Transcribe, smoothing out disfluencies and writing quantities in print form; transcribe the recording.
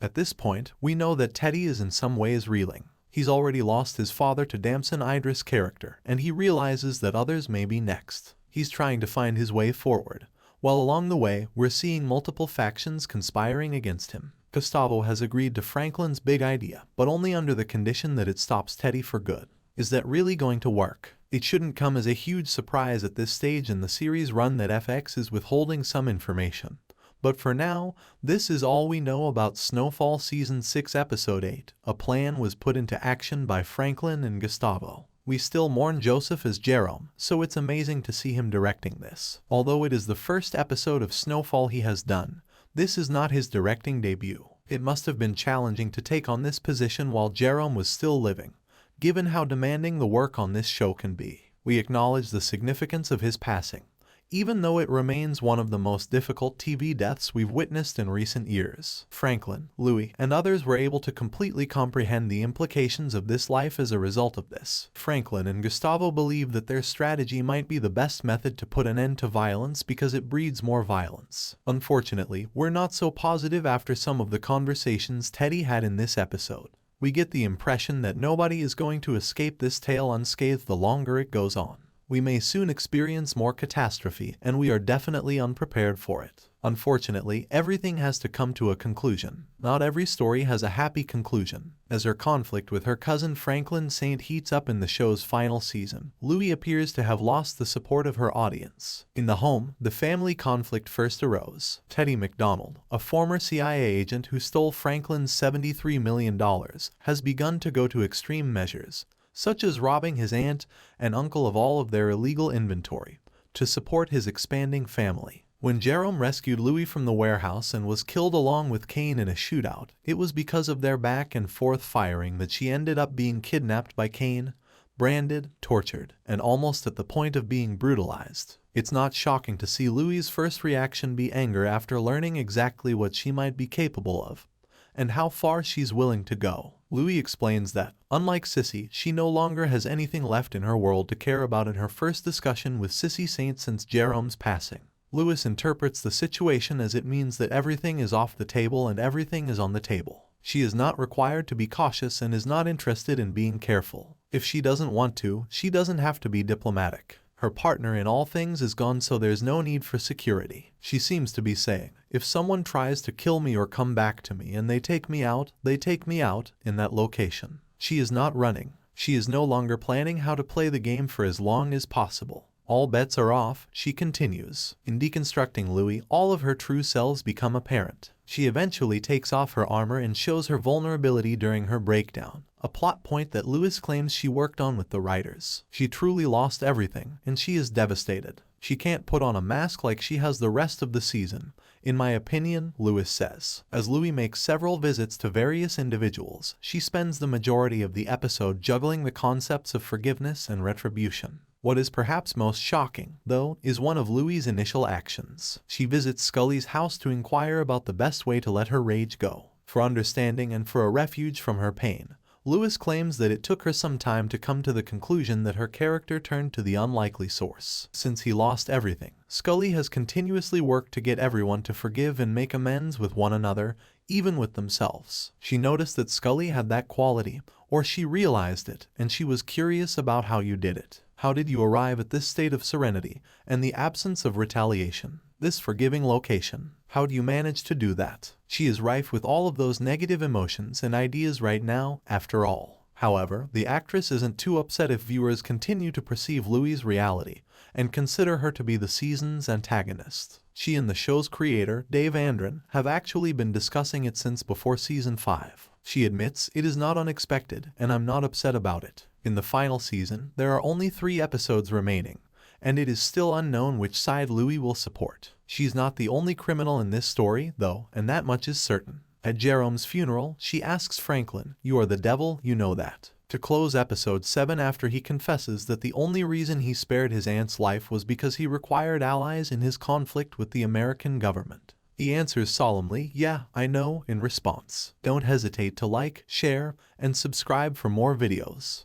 At this point, we know that Teddy is in some ways reeling. He's already lost his father to Damson Idris' character, and he realizes that others may be next. He's trying to find his way forward, while along the way, we're seeing multiple factions conspiring against him. Gustavo has agreed to Franklin's big idea, but only under the condition that it stops Teddy for good. Is that really going to work? It shouldn't come as a huge surprise at this stage in the series run that FX is withholding some information. But for now, this is all we know about Snowfall Season 6 Episode 8. A plan was put into action by Franklin and Gustavo. We still mourn Joseph as Jerome, so it's amazing to see him directing this. Although it is the first episode of Snowfall he has done, this is not his directing debut. It must have been challenging to take on this position while Jerome was still living, given how demanding the work on this show can be. We acknowledge the significance of his passing, even though it remains one of the most difficult TV deaths we've witnessed in recent years. Franklin, Louis, and others were able to completely comprehend the implications of this life as a result of this. Franklin and Gustavo believe that their strategy might be the best method to put an end to violence because it breeds more violence. Unfortunately, we're not so positive after some of the conversations Teddy had in this episode. We get the impression that nobody is going to escape this tale unscathed the longer it goes on. We may soon experience more catastrophe, and we are definitely unprepared for it. Unfortunately, everything has to come to a conclusion. Not every story has a happy conclusion. As her conflict with her cousin Franklin Saint heats up in the show's final season, Louis appears to have lost the support of her audience. In the home, the family conflict first arose. Teddy McDonald, a former CIA agent who stole Franklin's $73 million, has begun to go to extreme measures, such as robbing his aunt and uncle of all of their illegal inventory, to support his expanding family. When Jerome rescued Louis from the warehouse and was killed along with Kane in a shootout, it was because of their back and forth firing that she ended up being kidnapped by Kane, branded, tortured, and almost at the point of being brutalized. It's not shocking to see Louis's first reaction be anger after learning exactly what she might be capable of, and how far she's willing to go. Louis explains that, unlike Sissy, she no longer has anything left in her world to care about in her first discussion with Sissy Saint since Jerome's passing. Louis interprets the situation as it means that everything is off the table and everything is on the table. She is not required to be cautious and is not interested in being careful. If she doesn't want to, she doesn't have to be diplomatic. Her partner in all things is gone, so there's no need for security. She seems to be saying, if someone tries to kill me or come back to me and they take me out in that location. She is not running. She is no longer planning how to play the game for as long as possible. All bets are off, she continues. In deconstructing Louis, all of her true selves become apparent. She eventually takes off her armor and shows her vulnerability during her breakdown, a plot point that Louis claims she worked on with the writers. She truly lost everything, and she is devastated. She can't put on a mask like she has the rest of the season, in my opinion, Louis says. As Louis makes several visits to various individuals, she spends the majority of the episode juggling the concepts of forgiveness and retribution. What is perhaps most shocking, though, is one of Louis's initial actions. She visits Scully's house to inquire about the best way to let her rage go. For understanding and for a refuge from her pain, Louis claims that it took her some time to come to the conclusion that her character turned to the unlikely source. Since he lost everything, Scully has continuously worked to get everyone to forgive and make amends with one another, even with themselves. She noticed that Scully had that quality, or she realized it, and she was curious about how you did it. How did you arrive at this state of serenity and the absence of retaliation? This forgiving location. How do you manage to do that? She is rife with all of those negative emotions and ideas right now, after all. However, the actress isn't too upset if viewers continue to perceive Louis's reality and consider her to be the season's antagonist. She and the show's creator, Dave Andron, have actually been discussing it since before season 5. She admits it is not unexpected, and I'm not upset about it. In the final season, there are only 3 episodes remaining, and it is still unknown which side Louis will support. She's not the only criminal in this story, though, and that much is certain. At Jerome's funeral, she asks Franklin, "You are the devil, you know that." To close episode 7 after he confesses that the only reason he spared his aunt's life was because he required allies in his conflict with the American government. He answers solemnly, "Yeah, I know," in response. Don't hesitate to like, share, and subscribe for more videos.